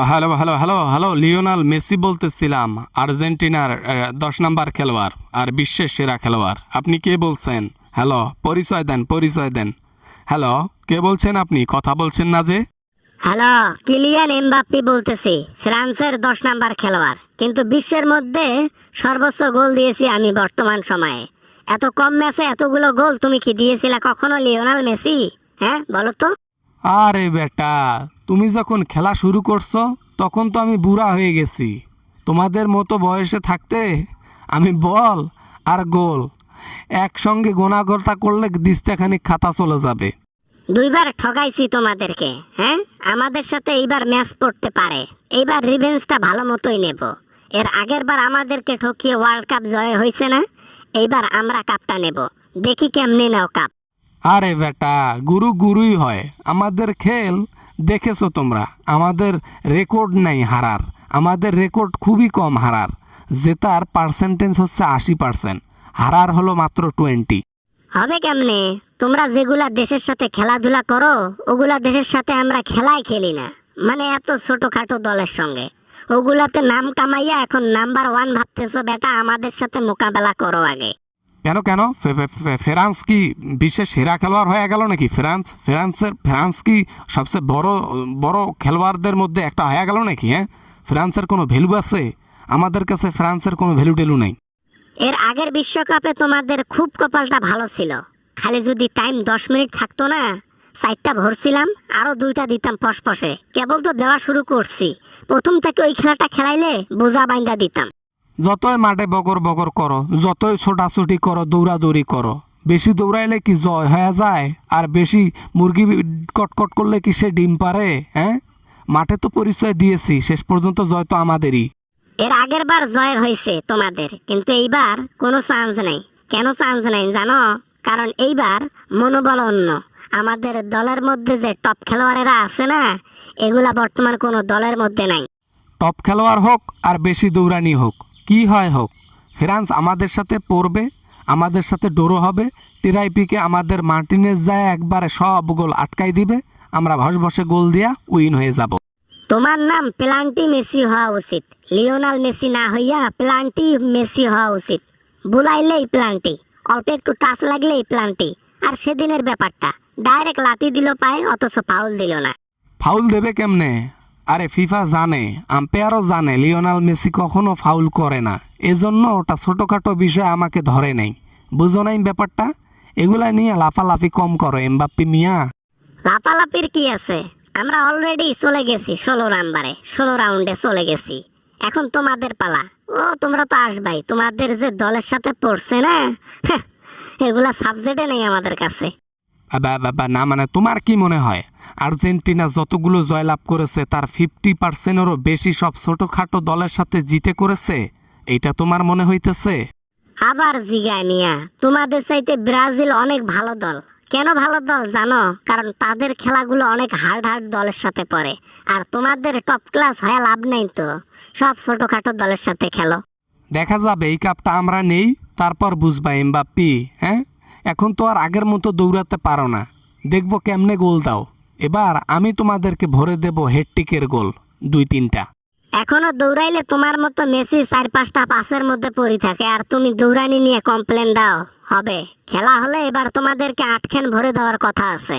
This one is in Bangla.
Hello hello hello hello, Lionel Messi বলতেছিলাম, আর্জেন্টিনার 10 নম্বর খেলোয়াড় আর বিশ্বের সেরা খেলোয়াড়। আপনি কে বলছেন? হ্যালো, পরিচয় দেন, পরিচয় দেন। হ্যালো, কে বলছেন আপনি? কথা বলছেন না যে? হ্যালো, কিলিয়ান এমবাপ্পে বলতেছি, ফ্রান্সের 10 নাম্বার খেলোয়াড়, কিন্তু বিশ্বের মধ্যে সর্বোচ্চ গোল দিয়েছি আমি বর্তমান সময়ে। এত কম ম্যাচে এতগুলো গোল তুমি কি দিয়েছিলে কখনো লিওনাল মেসি? হ্যাঁ বলো তো। আরে বেটা, তুমি যখন খেলা শুরু করছো তখন তো আমি বুড়া হয়ে গেছি। তোমাদের মতো বয়সে থাকতে আমি বল আর গোল একসঙ্গে গোনাগোতা করলে দিস্তেখানিক খাতা চলে যাবে। 2বার ঠকাইছি তোমাদেরকে। হ্যাঁ, আমাদের সাথে এইবার ম্যাচ পড়তে পারে। এইবার রিভেঞ্জটা ভালো মতোই নেব। এর আগের বার আমাদেরকে ঠকিয়ে ওয়ার্ল্ড কাপ জয় হয়েছে না? এইবার আমরা কাপটা নেব। দেখি কেমনে নাও কাপ। আরে বেটা, গুরু গুরুই হয়। আমাদের খেল দেখেছো তোমরা, আমাদের রেকর্ড নাই হারার। আমাদের রেকর্ড খুবই কম হারার। জেতার পার্সেন্টেজ হচ্ছে 80%, হারার হলো মাত্র 20। হবে কেমনে? তোমরা যেগুলা দেশের সাথে খেলাধুলা করো ওগুলা দেশের সাথে আমরা খেলাই খেলি না। মানে এত ছোটখাটো দলের সঙ্গে ওগুলাতে নাম কামাইয়া এখন নাম্বার 1 ভাবতেছো বেটা, আমাদের সাথে মোকাবেলা করো আগে। কেন কেন ফ্রান্স কি বিশ্বের সেরা খেলোয়াড় হয়ে গেল নাকি? ফ্রান্স কি সবচেয়ে বড় বড় খেলোয়াড়দের মধ্যে একটা হয়ে গেল নাকি? হ্যাঁ, ফ্রান্সের কোনো ভ্যালু আছে? আমাদের কাছে ফ্রান্সের কোনো ভ্যালু টেলু নেই। এর আগের বিশ্বকাপে তোমাদের খুব কপালটা ভালো ছিল। খালি যদি টাইম 10 মিনিট থাকতো না, সাইডটা ভরছিলাম, আরো 2টা দিতাম পশপশে। কেবল তো দেওয়া শুরু করছি, প্রথম থেকে ওই খেলাটা খেলাইলে বোঝা বাইন্দা দিতাম। যতই মাঠে বগর বগর করো, যতই ছোটাছুটি করো, দৌড়াদৌড়ি করো, বেশি দৌড়াইলে কি জয় হয়ে যায়? আর বেশি মুরগি কটকট করলে কি সে ডিম পারে? হ্যাঁ, মাঠে তো পরিচয় দিয়েছি, শেষ পর্যন্ত জয় তো আমাদেরই। এর আগের বার জয় হয়েছে তোমাদের, কিন্তু এইবার কোনো চান্স নেই। কেন চান্স নেই জানো? কারণ এইবার মনোবল অন্য। আমাদের দলের মধ্যে যে টপ খেলোয়াড়েরা আছে না, এগুলা বর্তমান কোনো দলের মধ্যে নাই। টপ খেলোয়াড় হোক আর বেশি দৌড়ানি হোক, কি হয় হোক, ফ্রান্স আমাদের সাথে পড়বে, আমাদের সাথে ডোরো হবে। টিরাইপিকে আমাদের মার্টিনেজ যায় একবারে সব গোল আটকাই দিবে, আমরা ভসভসে গোল দিয়া উইন হয়ে যাব। তোমার নাম প্লান্টি মেসি হওয়া উচিত, লিওনাল মেসি না হইয়া প্লান্টি মেসি হওয়া উচিত। বুলাইলেই প্লান্টি, অল্প একটু টাচ লাগলেই প্লান্টি। আর সেদিনের ব্যাপারটা, ডাইরেক্ট লাথি দিল পায়ে, অথচ ফাউল দিল না। ফাউল দেবে কেমনে? আরে ফিফা জানে, আম্পায়ারও জানে লিওনাল মেসি কখনো ফাউল করে না। এজন্য ওটা ছোটোখাটো বিষয় আমাকে ধরে নেই। বুঝো নাই ব্যাপারটা? এগুলা নিয়ে লাফালাফি কম করো এমবাপ্পে মিয়া। লাফালাফির কি আছে? আমরা অলরেডি চলে গেছি 16 নাম্বারে, 16 রাউন্ডে চলে গেছি। এখন তোমাদের পালা। ও তোমরা তো আসবাই, তোমাদের যে দলের সাথে পড়ছে না, হ্যাঁ, এগুলা সাবজেক্টে নেই আমাদের কাছে। না মানে তোমার কি মনে হয় আর্জেন্টিনা যতগুলো জয়লাভ করেছে তার 50%-এরও বেশি সব ছোটখাটো দলের সাথে জিতে করেছে? এইটা তোমার মনে হইতেছে? আবার জিগায় মিয়া, তোমাদের চাইতে ব্রাজিল অনেক ভালো দল। কেন ভালো দল জানো? কারণ তাদের খেলাগুলো অনেক হার্ড হার্ড দলের সাথে পড়ে। আর তোমাদের টপ ক্লাস হয়ে লাভ নেই তো, সব ছোটখাটো দলের সাথে খেলো। দেখা যাবে এই কাপটা আমরা নেই, তারপর বুঝবা এমবাপ্পে। হ্যাঁ, এখন তো আর আগের মতো দৌড়াতে পারো না, দেখবো কেমনে গোল দাও। এবার আমি তোমাদেরকে ভরে দেব হেডটিকের গোল 2-3টা। এখনো দৌড়াইলে তোমার মতো মেসি 4-5টা পাসের মধ্যে পড়ে থাকে, আর তুমি দৌড়ানি নিয়ে কমপ্লেন দাও? হবে? খেলা হলে এবার তোমাদেরকে 8 খান ভরে দেওয়ার কথা আছে।